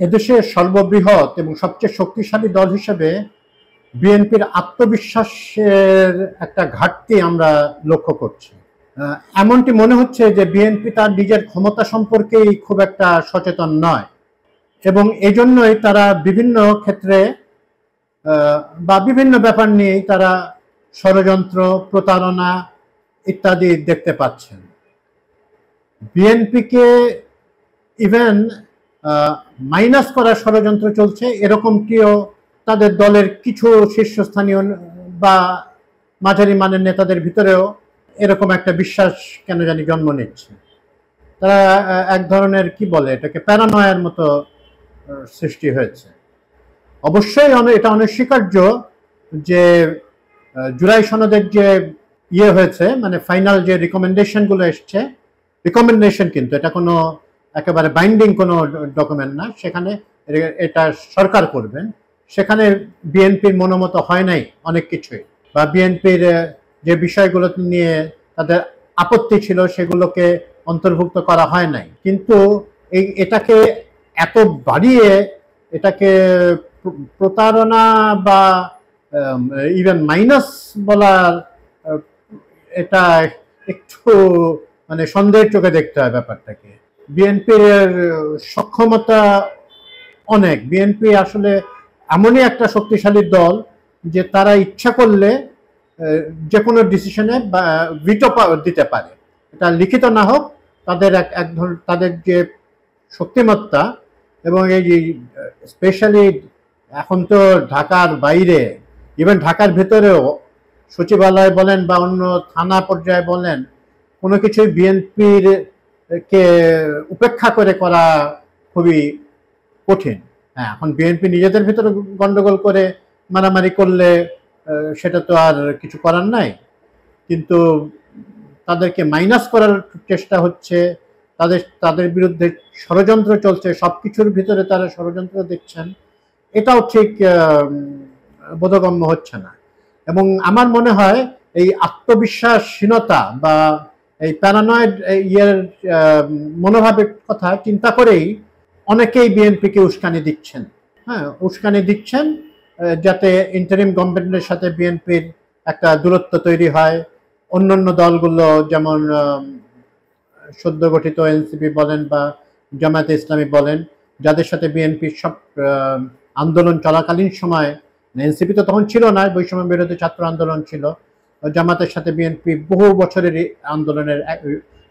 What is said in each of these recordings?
এদেশের সর্ববৃহৎ এবং সবচেয়ে শক্তিশালী দল হিসেবে বিএনপির আত্মবিশ্বাসের একটা ঘাটতি আমরা লক্ষ্য করছি। এমনটি মনে হচ্ছে যে বিএনপি তার নিজের ক্ষমতা সম্পর্কেই খুব একটা সচেতন নয় এবং এজন্যই তারা বিভিন্ন ক্ষেত্রে বা বিভিন্ন ব্যাপার নিয়েই তারা ষড়যন্ত্র, প্রতারণা ইত্যাদি দেখতে পাচ্ছেন। বিএনপিকে ইভেন মাইনাস করার ষড়যন্ত্র চলছে, এরকমটিও তাদের দলের কিছু শীর্ষস্থানীয় বা মাঝারি মানের নেতাদের ভিতরেও এরকম একটা বিশ্বাস কেন জানি জন্ম নিচ্ছে। তারা এক ধরনের কি বলে এটাকে প্যারানয়ের মতো সৃষ্টি হয়েছে। অবশ্যই এটা অনস্বীকার্য যে জুলাই সনদের যে হয়েছে, মানে ফাইনাল যে রিকমেন্ডেশনগুলো এসছে, রিকমেন্ডেশন কিন্তু এটা কোনো একেবারে বাইন্ডিং কোনো ডকুমেন্ট না, সেখানে এটা সরকার করবেন। সেখানে বিএনপির মনোমত হয় নাই অনেক কিছুই, বা বিএনপির যে বিষয়গুলো নিয়ে তাদের আপত্তি ছিল সেগুলোকে অন্তর্ভুক্ত করা হয় নাই। কিন্তু এটাকে এত বাড়িয়ে এটাকে প্রতারণা বা ইভেন মাইনাস বলার, এটা একটু মানে সন্দেহের চোখে দেখতে হয় ব্যাপারটাকে। বিএনপির সক্ষমতা অনেক, বিএনপি আসলে এমনই একটা শক্তিশালী দল যে তারা ইচ্ছা করলে যে কোনো ডিসিশনে ভিটো দিতে পারে, এটা লিখিত না হোক। তাদের এক ধরনের তাদের যে শক্তিমত্তা, এবং এই যে স্পেশালি এখন তো ঢাকার বাইরে, ইভেন ঢাকার ভেতরেও সচিবালয় বলেন বা অন্য থানা পর্যায়ে বলেন, কোনো কিছুই বিএনপির কে উপেক্ষা করে করা খুবই কঠিন। হ্যাঁ, এখন বিএনপি নিজেদের ভিতরে গন্ডগোল করে মারামারি করলে সেটা তো আর কিছু করার নাই, কিন্তু তাদেরকে মাইনাস করার চেষ্টা হচ্ছে, তাদের বিরুদ্ধে ষড়যন্ত্র চলছে, সবকিছুর ভিতরে তারা ষড়যন্ত্র দেখছেন, এটাও ঠিক বোধগম্য হচ্ছে না। এবং আমার মনে হয় এই আত্মবিশ্বাসহীনতা বা এই প্যারানয়েড মনোভাবের কথা চিন্তা করেই অনেকেই বিএনপিকে উস্কানি দিচ্ছেন। হ্যাঁ, উস্কানি দিচ্ছেন যাতে ইন্টারিম গভর্নমেন্টের সাথে বিএনপির একটা দূরত্ব তৈরি হয়। অন্যান্য দলগুলো যেমন সদ্য গঠিত এনসিপি বলেন বা জামায়াতে ইসলামী বলেন, যাদের সাথে বিএনপির সব আন্দোলন চলাকালীন সময়, এনসিপি তো তখন ছিল না, বৈষম্য বিরোধী ছাত্র আন্দোলন ছিল, জামাতের সাথে বিএনপি বহু বছরের আন্দোলনের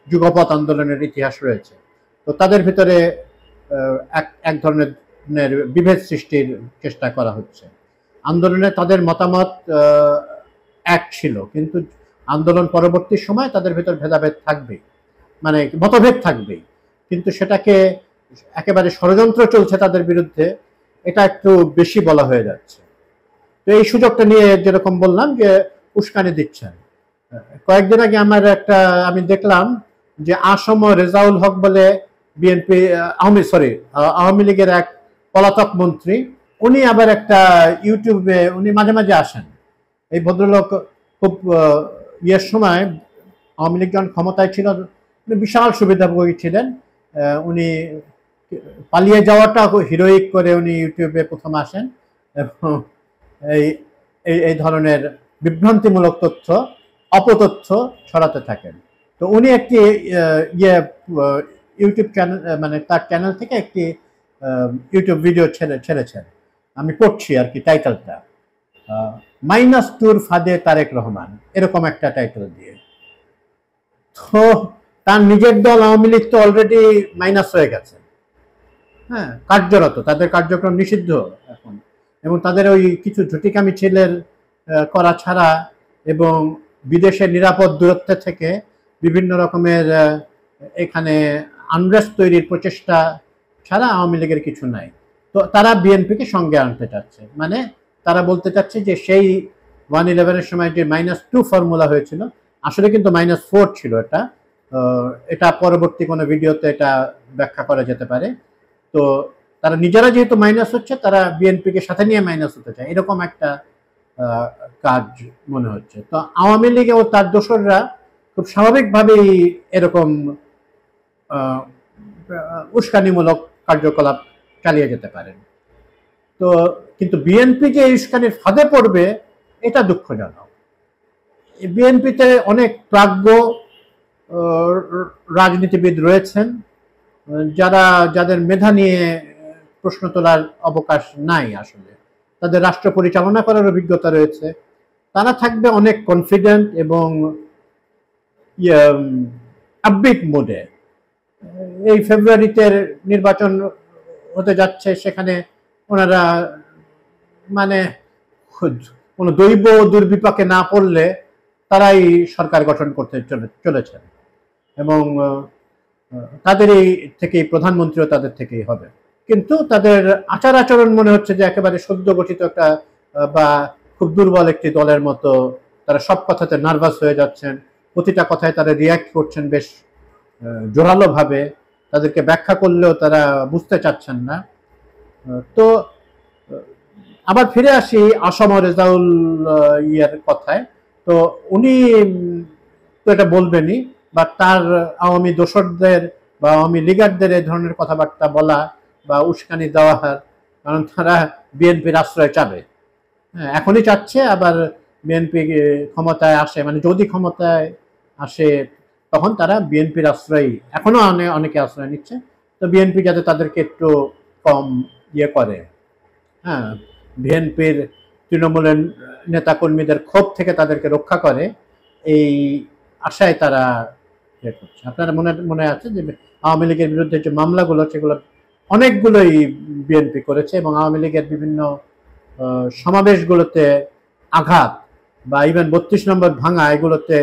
যুগপৎ আন্দোলনের ইতিহাস রয়েছে। তো তাদের ভিতরে এক ধরনের বিভেদ সৃষ্টির চেষ্টা করা হচ্ছে। আন্দোলনে তাদের মতামত এক ছিল, কিন্তু আন্দোলন পরবর্তী সময় তাদের ভিতর ভেদাভেদ থাকবেই, মানে মতভেদ থাকবেই, কিন্তু সেটাকে একেবারে ষড়যন্ত্র চলছে তাদের বিরুদ্ধে, এটা একটু বেশি বলা হয়ে যাচ্ছে। তো এই সুযোগটা নিয়ে যেরকম বললাম যে উস্কানি দিচ্ছেন। কয়েকদিন আগে আমি দেখলাম যে আসম রেজাউল হক বলে বিএনপি আওয়ামী লীগের এক পলাতক মন্ত্রী, উনি আবার একটা ইউটিউবে উনি মাঝে মাঝে আসেন। এই ভদ্রলোক খুব সময় আওয়ামী লীগ যখন ক্ষমতায় ছিল বিশাল সুবিধাভোগী ছিলেন। উনি পালিয়ে যাওয়াটা হিরোইক করে উনি ইউটিউবে প্রথম আসেন এবং এই ধরনের বিভ্রান্তিমূলক তথ্য, অপতথ্য ছড়াতে থাকেন। তো উনি একটি ইউটিউব চ্যানেল, মানে তার চ্যানেল থেকে একটি ইউটিউব ভিডিও ছেড়েছেন। আমি পড়ছি আর কি টাইটেলটা, মাইনাস টুর ফাঁদে তারেক রহমান, এরকম একটা টাইটেল দিয়ে। তো তার নিজের দল আওয়ামী লীগ তো অলরেডি মাইনাস হয়ে গেছে, হ্যাঁ, কার্যরত, তাদের কার্যক্রম নিষিদ্ধ এখন, এবং তাদের ওই কিছু ঝুটিকা মিছিলের করা ছাড়া এবং বিদেশের নিরাপদ দূরত্বে থেকে বিভিন্ন রকমের এখানে আনরেস্ট তৈরির প্রচেষ্টা ছাড়া আওয়ামী লীগের কিছু নাই। তো তারা বিএনপিকে সঙ্গে আনতে চাচ্ছে, মানে তারা বলতে চাচ্ছে যে সেই 1/11-এর সময় যে -2 ফর্মুলা হয়েছিল আসলে কিন্তু -4 ছিল। এটা পরবর্তী কোনো ভিডিওতে এটা ব্যাখ্যা করা যেতে পারে। তো তারা নিজেরা যেহেতু মাইনাস হচ্ছে, তারা বিএনপিকে সাথে নিয়ে মাইনাস হতে চায়, এরকম একটা কাজ মনে হচ্ছে। তো আওয়ামী লীগ ও তার দোসররা খুব স্বাভাবিকভাবেই এরকম উস্কানিমূলক কার্যকলাপ চালিয়ে যেতে পারেন। তো কিন্তু বিএনপি যে উস্কানির ফাঁদে পড়বে এটা দুঃখজনক। বিএনপিতে অনেক প্রাজ্ঞ রাজনীতিবিদ রয়েছেন যাদের মেধা নিয়ে প্রশ্ন তোলার অবকাশ নাই, আসলে তাদের রাষ্ট্র পরিচালনা করার অভিজ্ঞতা রয়েছে। তারা থাকবে অনেক কনফিডেন্ট এবং আপবিট মোডে। এই ফেব্রুয়ারিতে নির্বাচন হতে যাচ্ছে, সেখানে ওনারা মানে কোনো দৈব দুর্বিপাকে না পড়লে তারাই সরকার গঠন করতে চলেছেন এবং তাদের এই থেকেই প্রধানমন্ত্রীও তাদের থেকেই হবে। কিন্তু তাদের আচার আচরণ মনে হচ্ছে যে একেবারে সদ্য গঠিত একটা বা খুব দুর্বল একটি দলের মতো। তারা সব কথাতে নার্ভাস হয়ে যাচ্ছেন, প্রতিটা কথায় তারা রিয়াক্ট করছেন বেশ জোরালো ভাবে, তাদেরকে ব্যাখ্যা করলেও তারা বুঝতে চাচ্ছেন না। তো আবার ফিরে আসি আসম রেজাউল ইয়ের কথায়। তো উনি তো এটা বলবেনই, বা তার আওয়ামী দোসরদের বা আওয়ামী লীগারদের এই ধরনের কথাবার্তা বলা বা উস্কানি দেওয়া, কারণ তারা বিএনপির আশ্রয় চাবে। হ্যাঁ, এখনই চাচ্ছে, আবার বিএনপি ক্ষমতায় আসে, মানে যদি ক্ষমতায় আসে তখন তারা বিএনপির আশ্রয়, এখনো অনেকে আশ্রয় নিচ্ছে। তো বিএনপি যাতে তাদেরকে একটু কম ইয়ে করে, হ্যাঁ, বিএনপির তৃণমূলের নেতাকর্মীদের ক্ষোভ থেকে তাদেরকে রক্ষা করে, এই আশায় তারা ইয়ে করছে। আপনারা মনে আছে যে আওয়ামী লীগের বিরুদ্ধে যে মামলাগুলো, সেগুলো অনেকগুলোই বিএনপি করেছে এবং আওয়ামী লীগের বিভিন্ন সমাবেশগুলোতে আঘাত বা ইভেন 32 নম্বর ভাঙা, এগুলোতে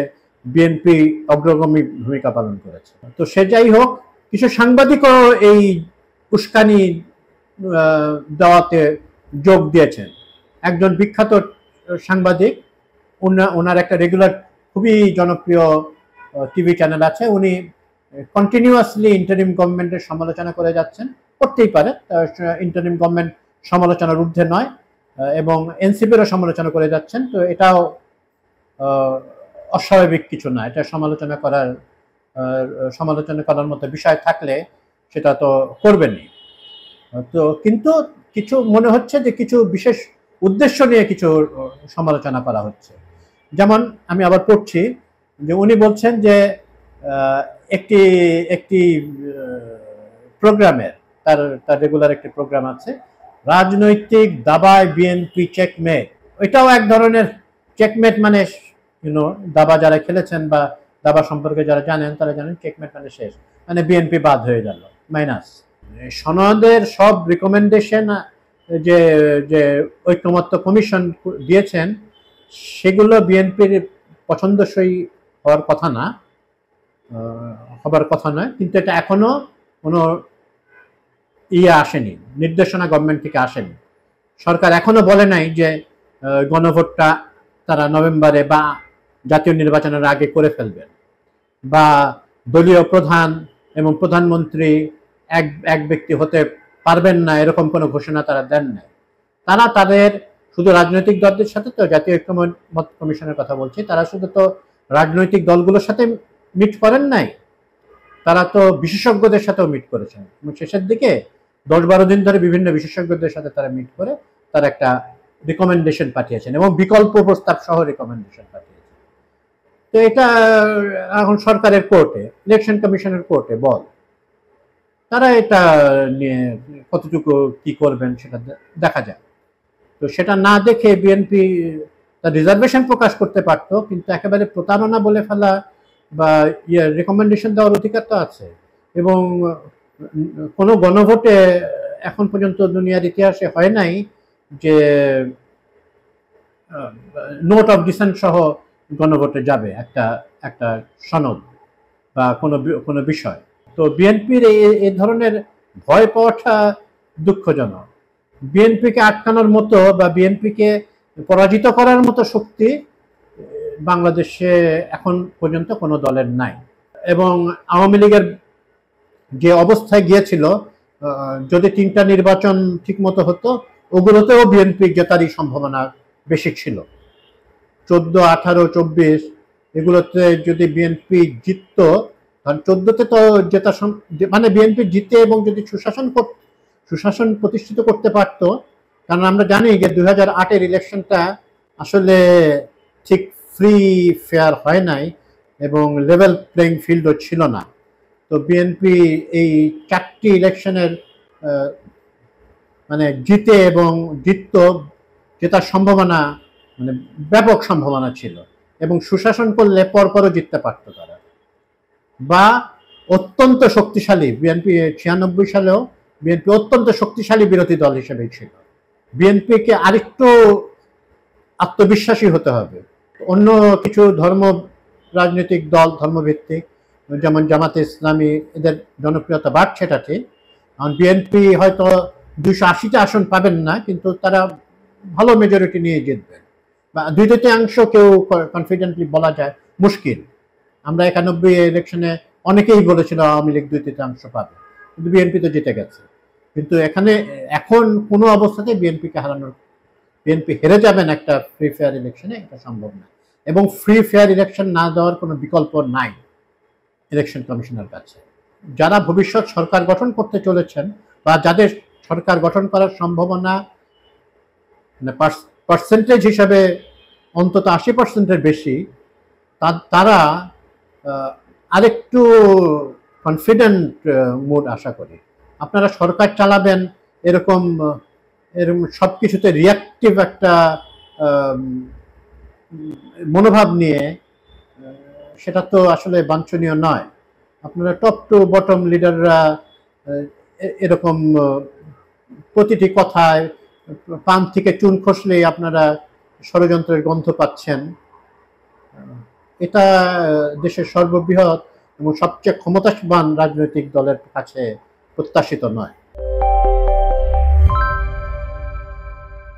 বিএনপি অগ্রগামী ভূমিকা পালন করেছে। তো সে যাই হোক, কিছু সাংবাদিকও এই উস্কানি দেওয়াতে যোগ দিয়েছেন। একজন বিখ্যাত সাংবাদিক, ওনার একটা রেগুলার খুবই জনপ্রিয় টিভি চ্যানেল আছে, উনি কন্টিনিউয়াসলি ইন্টারিম গভর্নমেন্টের সমালোচনা করে যাচ্ছেন। করতেই পারে, ইন্টারিম গভর্নমেন্ট সমালোচনার ঊর্ধ্বে নয়, এবং এনসিপিরও সমালোচনা করে যাচ্ছেন। তো এটাও অস্বাভাবিক কিছু না, এটা সমালোচনা করার মতো বিষয় থাকলে সেটা তো করবেনই। তো কিন্তু কিছু মনে হচ্ছে যে কিছু বিশেষ উদ্দেশ্য নিয়ে কিছু সমালোচনা করা হচ্ছে। যেমন আমি আবার পড়ছি যে উনি বলছেন যে একটি একটি প্রোগ্রামের, তার রেগুলার একটি প্রোগ্রাম আছে, রাজনৈতিক দাবায় বিএনপি চেকমেট। ওইটাও এক ধরনের চেকমেট, মানে দাবা যারা খেলেছেন বা দাবা সম্পর্কে যারা জানেন তারা জানেন চেকমেট মানে শেষ, মানে বিএনপি বাদ হয়ে গেল, মাইনাস। সনদের সব রিকমেন্ডেশন যে যে ঐকমত্য কমিশন দিয়েছেন, সেগুলো বিএনপির পছন্দসই হওয়ার কথা নয়, কিন্তু এটা এখনো কোনো আসেনি, নির্দেশনা গভর্নমেন্ট থেকে আসেনি। সরকার এখনো বলে নাই যে গণভোটটা তারা নভেম্বরে বা জাতীয় নির্বাচনের আগে করে ফেলবেন, বা দলীয় প্রধান এবং প্রধানমন্ত্রী এক ব্যক্তি হতে পারবেন না, এরকম কোনো ঘোষণা তারা দেন নাই। তারা তাদের শুধু রাজনৈতিক দলদের সাথে, তো জাতীয় ঐকমত্য কমিশনের কথা বলছি, তারা শুধু তো রাজনৈতিক দলগুলোর সাথে মিট করেন নাই, তারা তো বিশেষজ্ঞদের সাথেও মিট করেছেন। শেষের দিকে 10-12 দিন ধরে বিভিন্ন বিশেষজ্ঞদের সাথে তারা মিট করে তারা একটা রিকমেন্ডেশন পাঠিয়েছেন এবং বিকল্প প্রস্তাব সহ রিকমেন্ডেশন পাঠিয়েছেন। তো এটা এখন সরকারের কোর্টে, ইলেকশন কমিশনের কোর্টে বল, তারা এটা নিয়ে কতটুকু কি করবেন সেটা দেখা যায়। তো সেটা না দেখে বিএনপি তার রিজার্ভেশন প্রকাশ করতে পারতো, কিন্তু একেবারে প্রতারণা বলে ফেলা বা রিকমেন্ডেশন দেওয়ার অধিকার তো আছে। এবং কোনো গণভোটে এখন পর্যন্ত দুনিয়ার ইতিহাসে হয় নাই যে নোট অফ ডিসেন্ট সহ গণভোটে যাবে একটা সনদ বা কোনো বিষয়। তো বিএনপির এই ধরনের ভয় পাওয়াটা দুঃখজনক। বিএনপিকে আটকানোর মতো বা বিএনপিকে পরাজিত করার মতো শক্তি বাংলাদেশে এখন পর্যন্ত কোনো দলের নাই। এবং আওয়ামী লীগের যে অবস্থায় গিয়েছিল, যদি 3টা নির্বাচন ঠিক মতো হতো, ওগুলোতেও বিএনপি জেতারই সম্ভাবনা বেশি ছিল। 14, 18, 24 এগুলোতে যদি বিএনপি জিততো, কারণ 14তে তো জেতা, মানে বিএনপি জিতে এবং যদি সুশাসন প্রতিষ্ঠিত করতে পারত। কারণ আমরা জানি যে 2008-এর ইলেকশনটা আসলে ঠিক ফ্রি ফেয়ার হয় নাই এবং লেভেল প্লেইং ফিল্ডও ছিল না। তো বিএনপি এই 4টি ইলেকশনের মানে জিতে এবং জেতার সম্ভাবনা মানে ব্যাপক সম্ভাবনা ছিল, এবং সুশাসন করলে পরপরও জিততে পারত তারা, বা অত্যন্ত শক্তিশালী বিএনপি 96 সালেও বিএনপি অত্যন্ত শক্তিশালী বিরোধী দল হিসেবে ছিল। বিএনপিকে আরেকটু আত্মবিশ্বাসী হতে হবে। অন্য কিছু রাজনৈতিক দল ধর্মভিত্তিক যেমন জামাতে ইসলামী, এদের জনপ্রিয়তা বাড়ছে, এটা ঠিক। কারণ বিএনপি হয়তো 280টা আসন পাবেন না, কিন্তু তারা ভালো মেজরিটি নিয়ে জিতবেন, বা 2/3 কেউ কনফিডেন্টলি বলা যায় মুশকিল। আমরা 91 ইলেকশনে অনেকেই বলেছিল আওয়ামী লীগ 2/3 পাবে, কিন্তু বিএনপি তো জিতে গেছে। কিন্তু এখন কোনো অবস্থাতে বিএনপি হেরে যাবেন একটা ফ্রি ফেয়ার ইলেকশনে, এটা সম্ভব না। এবং ফ্রি ফেয়ার ইলেকশন না দেওয়ার কোনো বিকল্প নাই ইলেকশন কমিশনের কাছে। যারা ভবিষ্যৎ সরকার গঠন করতে চলেছেন বা যাদের সরকার গঠন করার সম্ভাবনা মানে পার্সেন্টেজ হিসাবে অন্তত 80%-এর বেশি, তারা আরেকটু কনফিডেন্ট মুড আশা করি। আপনারা সরকার চালাবেন এরকম সব কিছুতে রিয়াক্টিভ একটা মনোভাব নিয়ে, সেটা তো আসলে বাঞ্ছনীয় নয়। আপনারা টপ টু বটম লিডাররা এরকম প্রতিটি কথায় পান থেকে চুন খসলেই আপনারা ষড়যন্ত্রের গন্ধ পাচ্ছেন। এটা দেশের সর্ববৃহৎ এবং সবচেয়ে ক্ষমতাবান রাজনৈতিক দলের কাছে প্রত্যাশিত নয়।